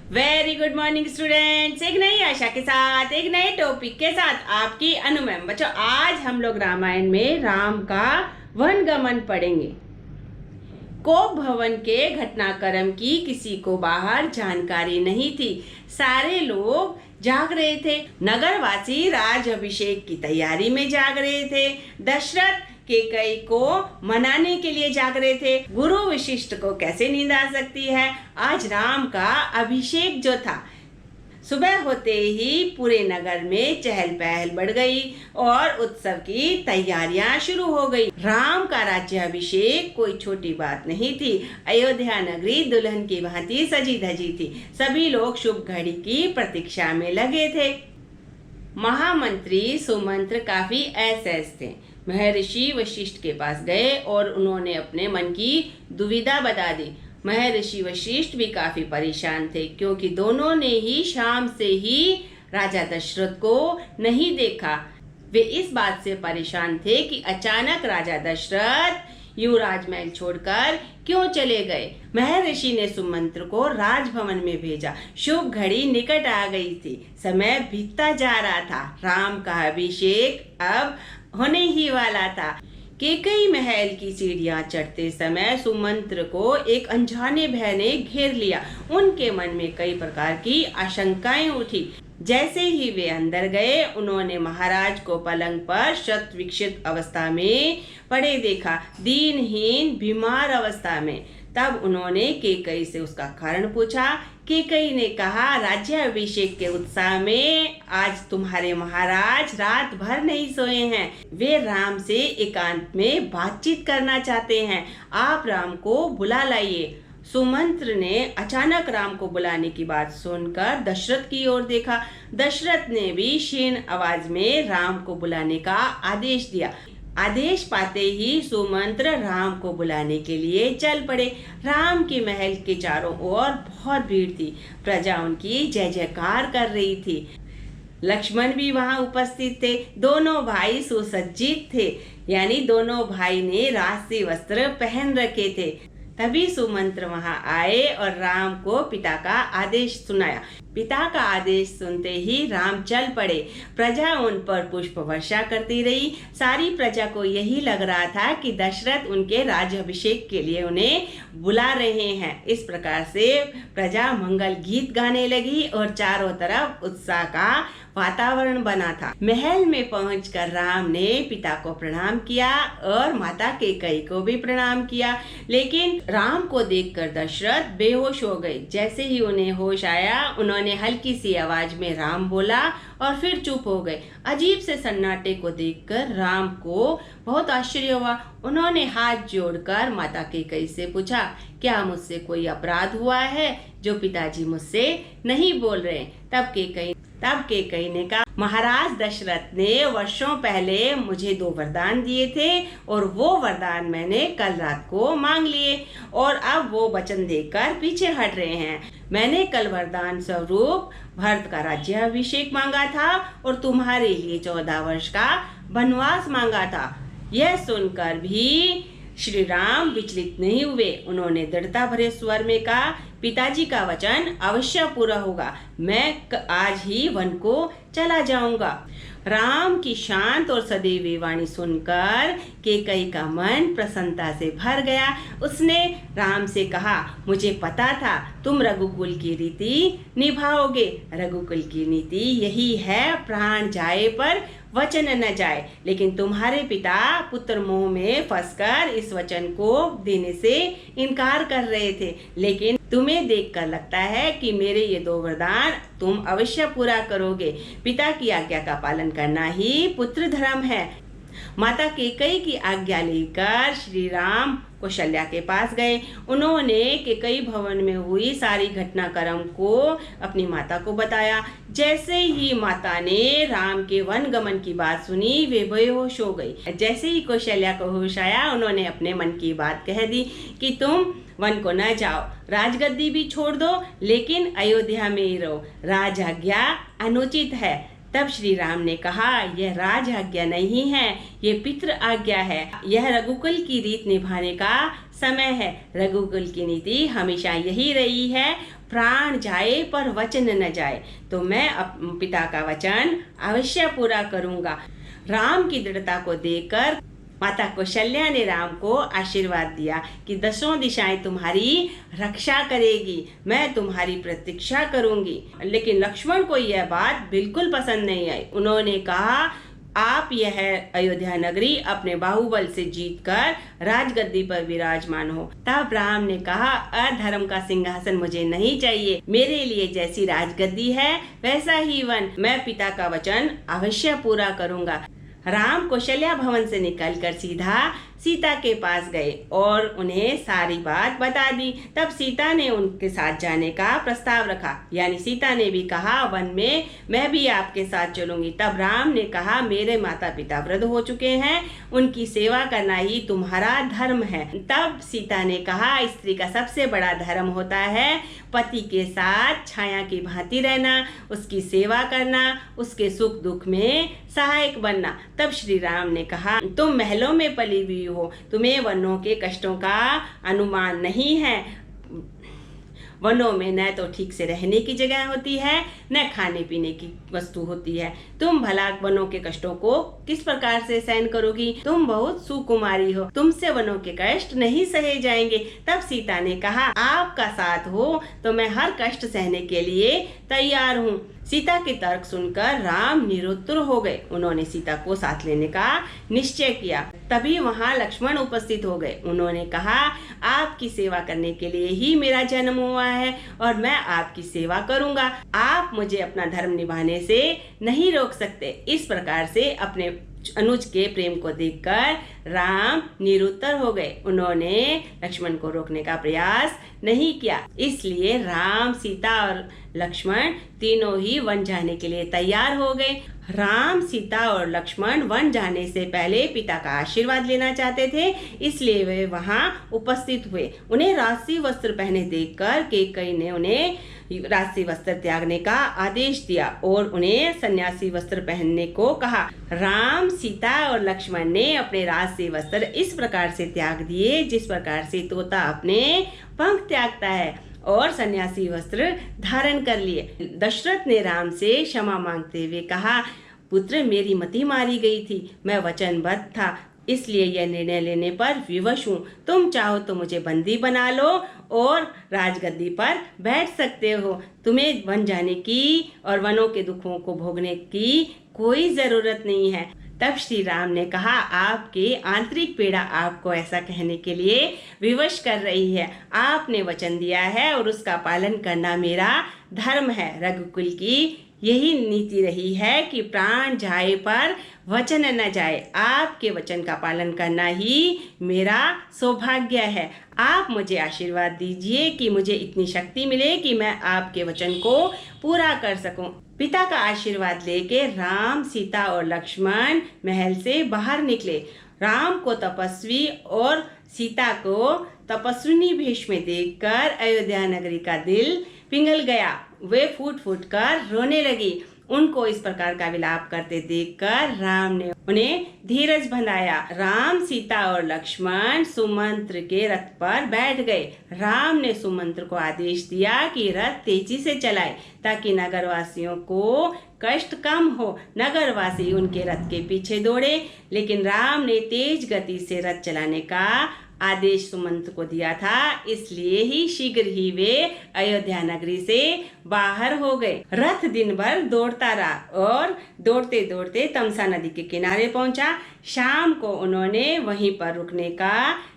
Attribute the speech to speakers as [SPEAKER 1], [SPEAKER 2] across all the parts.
[SPEAKER 1] Very good morning students. एक नई आशा के साथ एक नए टॉपिक के साथ आपकी अनु मैम। बच्चों, आज हम लोग रामायण में राम का वनगमन पढ़ेंगे। कोप भवन के घटनाक्रम की किसी को बाहर जानकारी नहीं थी। सारे लोग जाग रहे थे। नगरवासी राज अभिषेक की तैयारी में जाग रहे थे। दशरथ कैकेयी को मनाने के लिए जाग रहे थे। गुरु वशिष्ठ को कैसे नींद आ सकती है। आज राम का अभिषेक जो था, सुबह होते ही पूरे नगर में चहल पहल बढ़ गई और उत्सव की तैयारियां शुरू हो गई। राम का राज्याभिषेक कोई छोटी बात नहीं थी। अयोध्या नगरी दुल्हन की भांति सजी धजी थी। सभी लोग शुभ घड़ी की प्रतीक्षा में लगे थे। महामंत्री सुमंत्र काफी ऐस थे। महर्षि वशिष्ठ के पास गए और उन्होंने अपने मन की दुविधा बता दी। महर्षि वशिष्ठ भी काफी परेशान थे, क्योंकि दोनों ने ही शाम से ही राजा दशरथ को नहीं देखा। वे इस बात से परेशान थे कि अचानक राजा दशरथ यूं राजमहल छोड़कर क्यों चले गए। महर्षि ने सुमंत्र को राजभवन में भेजा। शुभ घड़ी निकट आ गई थी। समय बीतता जा रहा था। राम का अभिषेक अब होने ही वाला था। कैकेयी महल की सीढ़ियां चढ़ते समय सुमंत्र को एक अनजाने भय ने घेर लिया। उनके मन में कई प्रकार की आशंकाएं उठी। जैसे ही वे अंदर गए, उन्होंने महाराज को पलंग पर शत विक्षित अवस्था में पड़े देखा, दीनहीन बीमार अवस्था में। तब उन्होंने कैकेयी से उसका कारण पूछा। कैकेयी ने कहा, राज्याभिषेक के उत्साह में आज तुम्हारे महाराज रात भर नहीं सोए हैं। वे राम से एकांत में बातचीत करना चाहते हैं। आप राम को बुला लाइए। सुमंत्र ने अचानक राम को बुलाने की बात सुनकर दशरथ की ओर देखा। दशरथ ने भी क्षीण आवाज में राम को बुलाने का आदेश दिया। आदेश पाते ही सुमंत्र राम को बुलाने के लिए चल पड़े। राम के महल के चारों ओर बहुत भीड़ थी। प्रजा उनकी जय जयकार कर रही थी। लक्ष्मण भी वहां उपस्थित थे। दोनों भाई सुसज्जित थे, यानी दोनों भाई ने राजसी वस्त्र पहन रखे थे। तभी सुमंत्र वहां आए और राम को पिता का आदेश सुनाया। पिता का आदेश सुनते ही राम चल पड़े। प्रजा उन पर पुष्प वर्षा करती रही। सारी प्रजा को यही लग रहा था कि दशरथ उनके राज्याभिषेक के लिए उन्हें बुला रहे हैं। इस प्रकार से प्रजा मंगल गीत गाने लगी और चारों तरफ उत्साह का वातावरण बना था। महल में पहुंचकर राम ने पिता को प्रणाम किया और माता कैकेयी को भी प्रणाम किया। लेकिन राम को देखकर दशरथ बेहोश हो गए। जैसे ही उन्हें होश आया, उन्होंने हल्की सी आवाज में राम बोला और फिर चुप हो गए। अजीब से सन्नाटे को देखकर राम को बहुत आश्चर्य हुआ। उन्होंने हाथ जोड़कर माता कैकेयी से पूछा, क्या मुझसे कोई अपराध हुआ है जो पिताजी मुझसे नहीं बोल रहे। तब कैकेयी ने कहा, महाराज दशरथ ने वर्षों पहले मुझे 2 वरदान दिए थे और वो वरदान मैंने कल रात को मांग लिए और अब वो वचन देकर पीछे हट रहे हैं। मैंने कल वरदान स्वरूप भरत का राज्याभिषेक मांगा था और तुम्हारे लिए 14 वर्ष का वनवास मांगा था। यह सुनकर भी श्री राम विचलित नहीं हुए। उन्होंने दृढ़ता भरे स्वर में कहा, पिताजी का वचन अवश्य पूरा होगा। मैं आज ही वन को चला जाऊंगा। राम की शांत और सदैव वाणी सुनकर कैकेयी का मन प्रसन्नता से भर गया। उसने राम से कहा, मुझे पता था तुम रघुकुल की रीति निभाओगे। रघुकुल की नीति यही है, प्राण जाए पर वचन न जाए। लेकिन तुम्हारे पिता पुत्र मोह में फंसकर इस वचन को देने से इनकार कर रहे थे। लेकिन तुम्हें देखकर लगता है कि मेरे ये 2 वरदान तुम अवश्य पूरा करोगे। पिता की आज्ञा का पालन करना ही पुत्र धर्म है। माता कैकेयी की आज्ञा लेकर श्री राम कौशल्या के पास गए। उन्होंने कैकेयी भवन में हुई सारी घटनाक्रम को अपनी माता को बताया। जैसे ही माता ने राम के वनगमन की बात सुनी, वे बेहोश हो गई। जैसे ही कौशल्या को होश आया, उन्होंने अपने मन की बात कह दी कि तुम वन को न जाओ, राजगद्दी भी छोड़ दो, लेकिन अयोध्या में ही रहो। राज आज्ञा अनुचित है। तब श्री राम ने कहा, यह राज आज्ञा नहीं है, ये पितृ आज्ञा है। यह रघुकुल की रीत निभाने का समय है। रघुकुल की नीति हमेशा यही रही है, प्राण जाए पर वचन न जाए, तो मैं पिता का वचन अवश्य पूरा करूंगा। राम की दृढ़ता को देखकर माता कौशल्या ने राम को आशीर्वाद दिया कि 10 दिशाएं तुम्हारी रक्षा करेगी, मैं तुम्हारी प्रतीक्षा करूंगी। लेकिन लक्ष्मण को यह बात बिल्कुल पसंद नहीं आई। उन्होंने कहा, आप यह अयोध्या नगरी अपने बाहुबल से जीतकर राजगद्दी पर विराजमान हो। तब राम ने कहा, अधर्म का सिंहासन मुझे नहीं चाहिए, मेरे लिए जैसी राजगद्दी है वैसा ही वन, मैं पिता का वचन अवश्य पूरा करूंगा। राम कौशल्या भवन से निकलकर सीधा सीता के पास गए और उन्हें सारी बात बता दी। तब सीता ने उनके साथ जाने का प्रस्ताव रखा, यानी सीता ने भी कहा, वन में मैं भी आपके साथ चलूंगी। तब राम ने कहा, मेरे माता पिता वृद्ध हो चुके हैं, उनकी सेवा करना ही तुम्हारा धर्म है। तब सीता ने कहा, स्त्री का सबसे बड़ा धर्म होता है पति के साथ छाया की भांति रहना, उसकी सेवा करना, उसके सुख दुख में सहायक बनना। तब श्री राम ने कहा, तुम महलों में पली हुई हो, तुम्हें वनों के कष्टों का अनुमान नहीं है। वनों में न तो ठीक से रहने की जगह होती है, न खाने पीने की वस्तु होती है। तुम भला वनों के कष्टों को किस प्रकार से सहन करोगी? तुम बहुत सुकुमारी हो, तुमसे वनों के कष्ट नहीं सहे जाएंगे। तब सीता ने कहा, आपका साथ हो तो मैं हर कष्ट सहने के लिए तैयार हूँ। सीता के तर्क सुनकर राम निरुत्तर हो गए। उन्होंने सीता को साथ लेने का निश्चय किया। तभी वहां लक्ष्मण उपस्थित हो गए। उन्होंने कहा, आपकी सेवा करने के लिए ही मेरा जन्म हुआ है और मैं आपकी सेवा करूंगा। आप मुझे अपना धर्म निभाने से नहीं रोक सकते। इस प्रकार से अपने अनुज के प्रेम को देखकर राम निरुत्तर हो गए। उन्होंने लक्ष्मण को रोकने का प्रयास नहीं किया। इसलिए राम, सीता और लक्ष्मण तीनों ही वन जाने के लिए तैयार हो गए। राम, सीता और लक्ष्मण वन जाने से पहले पिता का आशीर्वाद लेना चाहते थे, इसलिए वे वहां उपस्थित हुए। उन्हें राजसी वस्त्र पहने देखकर कैकेयी ने उन्हें राजसी वस्त्र त्यागने का आदेश दिया और उन्हें सन्यासी वस्त्र पहनने को कहा। राम, सीता और लक्ष्मण ने अपने राजसी वस्त्र इस प्रकार से त्याग दिए जिस प्रकार से तोता अपने पंख त्यागता है, और सन्यासी वस्त्र धारण कर लिए। दशरथ ने राम से क्षमा मांगते हुए कहा, पुत्र, मेरी मति मारी गई थी, मैं वचनबद्ध था, इसलिए यह निर्णय लेने पर विवश हूँ। तुम चाहो तो मुझे बंदी बना लो और राजगद्दी पर बैठ सकते हो। तुम्हें वन जाने की और वनों के दुखों को भोगने की कोई जरूरत नहीं है। तब श्री राम ने कहा, आपके आंतरिक पीड़ा आपको ऐसा कहने के लिए विवश कर रही है। आपने वचन दिया है और उसका पालन करना मेरा धर्म है। रघुकुल की यही नीति रही है कि प्राण जाए पर वचन न जाए। आपके वचन का पालन करना ही मेरा सौभाग्य है। आप मुझे आशीर्वाद दीजिए कि मुझे इतनी शक्ति मिले कि मैं आपके वचन को पूरा कर सकूं। पिता का आशीर्वाद लेके राम, सीता और लक्ष्मण महल से बाहर निकले। राम को तपस्वी और सीता को तपस्विनी भेष में देखकर अयोध्या नगरी का दिल पिघल गया। वे फूट फूट कर रोने लगी। उनको इस प्रकार का विलाप करते देखकर राम ने उन्हें धीरज बंधाया। राम, सीता और लक्ष्मण सुमंत्र के रथ पर बैठ गए। राम ने सुमंत्र को आदेश दिया कि रथ तेजी से चलाए ताकि नगरवासियों को कष्ट कम हो। नगरवासी उनके रथ के पीछे दौड़े, लेकिन राम ने तेज गति से रथ चलाने का आदेश सुमंत्र को दिया था, इसलिए ही शीघ्र ही वे अयोध्या नगरी से बाहर हो गए। रथ दिन भर दौड़ता रहा और दौड़ते दौड़ते तमसा नदी के किनारे पहुंचा। शाम को उन्होंने वहीं पर रुकने का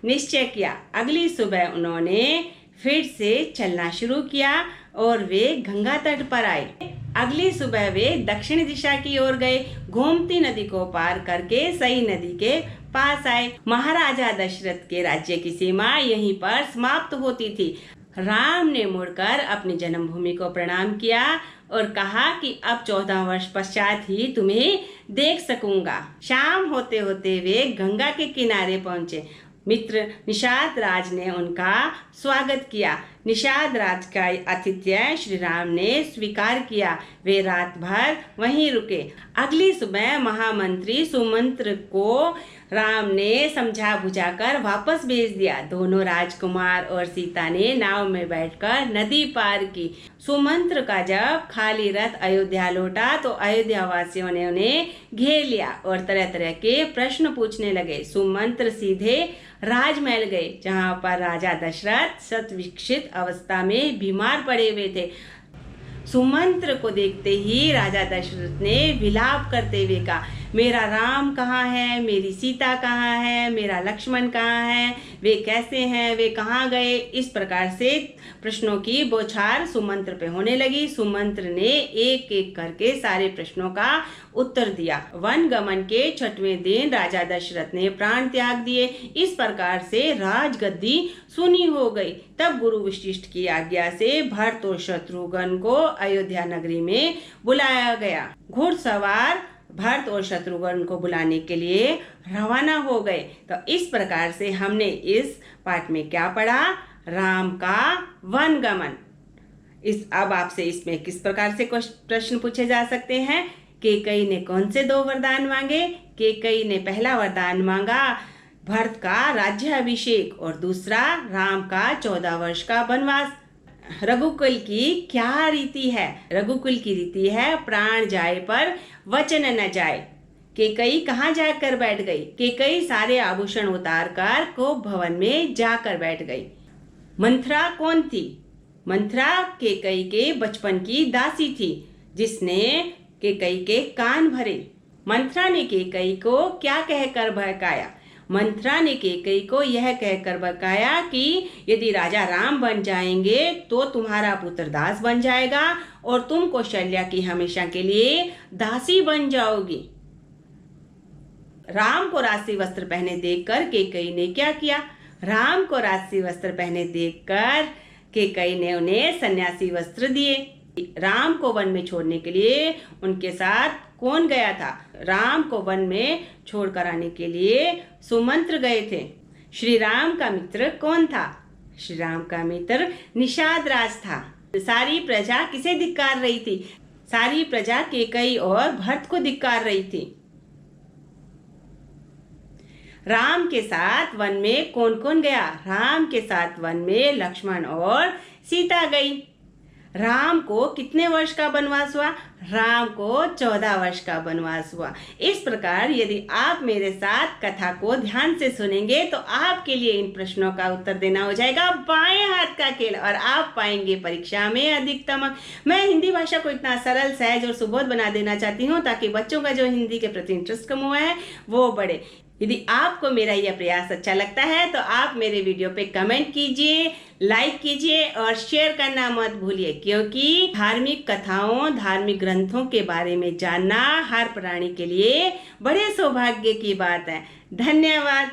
[SPEAKER 1] निश्चय किया। अगली सुबह उन्होंने फिर से चलना शुरू किया और वे गंगा तट पर आए। अगली सुबह वे दक्षिण दिशा की ओर गए। गोमती नदी को पार करके सई नदी के पास आए। महाराजा दशरथ के राज्य की सीमा यहीं पर समाप्त होती थी। राम ने मुड़कर अपनी जन्मभूमि को प्रणाम किया और कहा कि अब 14 वर्ष पश्चात ही तुम्हें देख सकूंगा। शाम होते होते वे गंगा के किनारे पहुंचे। मित्र निषाद राज ने उनका स्वागत किया। निषाद राज का आतिथ्य श्री राम ने स्वीकार किया। वे रात भर वहीं रुके। अगली सुबह महामंत्री सुमंत्र को राम ने समझा बुझाकर वापस भेज दिया। दोनों राजकुमार और सीता ने नाव में बैठकर नदी पार की। सुमंत्र का जब खाली रथ अयोध्या लौटा तो अयोध्या वासियों ने उन्हें घेर लिया और तरह तरह के प्रश्न पूछने लगे। सुमंत्र सीधे राजमहल गए, जहां पर राजा दशरथ सतविकसित अवस्था में बीमार पड़े हुए थे। सुमंत्र को देखते ही राजा दशरथ ने विलाप करते हुए कहा, मेरा राम कहाँ है, मेरी सीता कहाँ है, मेरा लक्ष्मण कहाँ है, वे कैसे हैं, वे कहाँ गए। इस प्रकार से प्रश्नों की बौछार सुमंत्र पे होने लगी। सुमंत्र ने एक एक करके सारे प्रश्नों का उत्तर दिया। वन गमन के 6वें दिन राजा दशरथ ने प्राण त्याग दिए। इस प्रकार से राजगद्दी सुनी हो गई। तब गुरु वशिष्ठ की आज्ञा से भरत और शत्रुघ्न को अयोध्या नगरी में बुलाया गया। घुड़सवार भरत और शत्रुघ्न को बुलाने के लिए रवाना हो गए। तो इस प्रकार से हमने इस पाठ में क्या पढ़ा, राम का वन गमन। अब आपसे इसमें किस प्रकार से प्रश्न पूछे जा सकते हैं। कैकेयी ने कौन से 2 वरदान मांगे। कैकेयी ने पहला वरदान मांगा भरत का राज्याभिषेक और दूसरा राम का 14 वर्ष का वनवास। रघुकुल की क्या रीति है। रघुकुल की रीति है प्राण जाए पर वचन न जाए। कैकेयी कहाँ जाकर बैठ गई। कैकेयी सारे आभूषण उतार कर कोप भवन में जाकर बैठ गई। मंथरा कौन थी। मंथरा कैकेयी के बचपन की दासी थी, जिसने कैकेयी के कान भरे। मंथरा ने कैकेयी को क्या कहकर बहकाया। मंथरा ने कैकेयी को यह कहकर बकाया कि यदि राजा राम बन जाएंगे तो तुम्हारा पुत्र दास बन जाएगा और तुम कौशल्या की हमेशा के लिए दासी बन जाओगी। राम को राजसी वस्त्र पहने देखकर कैकेयी ने क्या किया। राम को राजसी वस्त्र पहने देखकर कैकेयी ने उन्हें सन्यासी वस्त्र दिए। राम को वन में छोड़ने के लिए उनके साथ कौन गया था। राम को वन में छोड़कर आने के लिए सुमंत्र गए थे। श्री राम का मित्र कौन था। श्री राम का मित्र निषाद राज था। सारी प्रजा किसे धिक्कार रही थी। सारी प्रजा कैकेयी और भरत को धिक्कार रही थी। राम के साथ वन में कौन कौन गया। राम के साथ वन में लक्ष्मण और सीता गई। राम को कितने वर्ष का वनवास हुआ। राम को 14 वर्ष का वनवास हुआ। इस प्रकार यदि आप मेरे साथ कथा को ध्यान से सुनेंगे तो आपके लिए इन प्रश्नों का उत्तर देना हो जाएगा बाएं हाथ का खेल और आप पाएंगे परीक्षा में अधिकतम अंक। मैं हिंदी भाषा को इतना सरल, सहज और सुबोध बना देना चाहती हूँ ताकि बच्चों का जो हिंदी के प्रति इंटरेस्ट कम हुआ है वो बढ़े। यदि आपको मेरा यह प्रयास अच्छा लगता है तो आप मेरे वीडियो पे कमेंट कीजिए, लाइक कीजिए और शेयर करना मत भूलिए, क्योंकि धार्मिक कथाओं, धार्मिक ग्रंथों के बारे में जानना हर प्राणी के लिए बड़े सौभाग्य की बात है। धन्यवाद।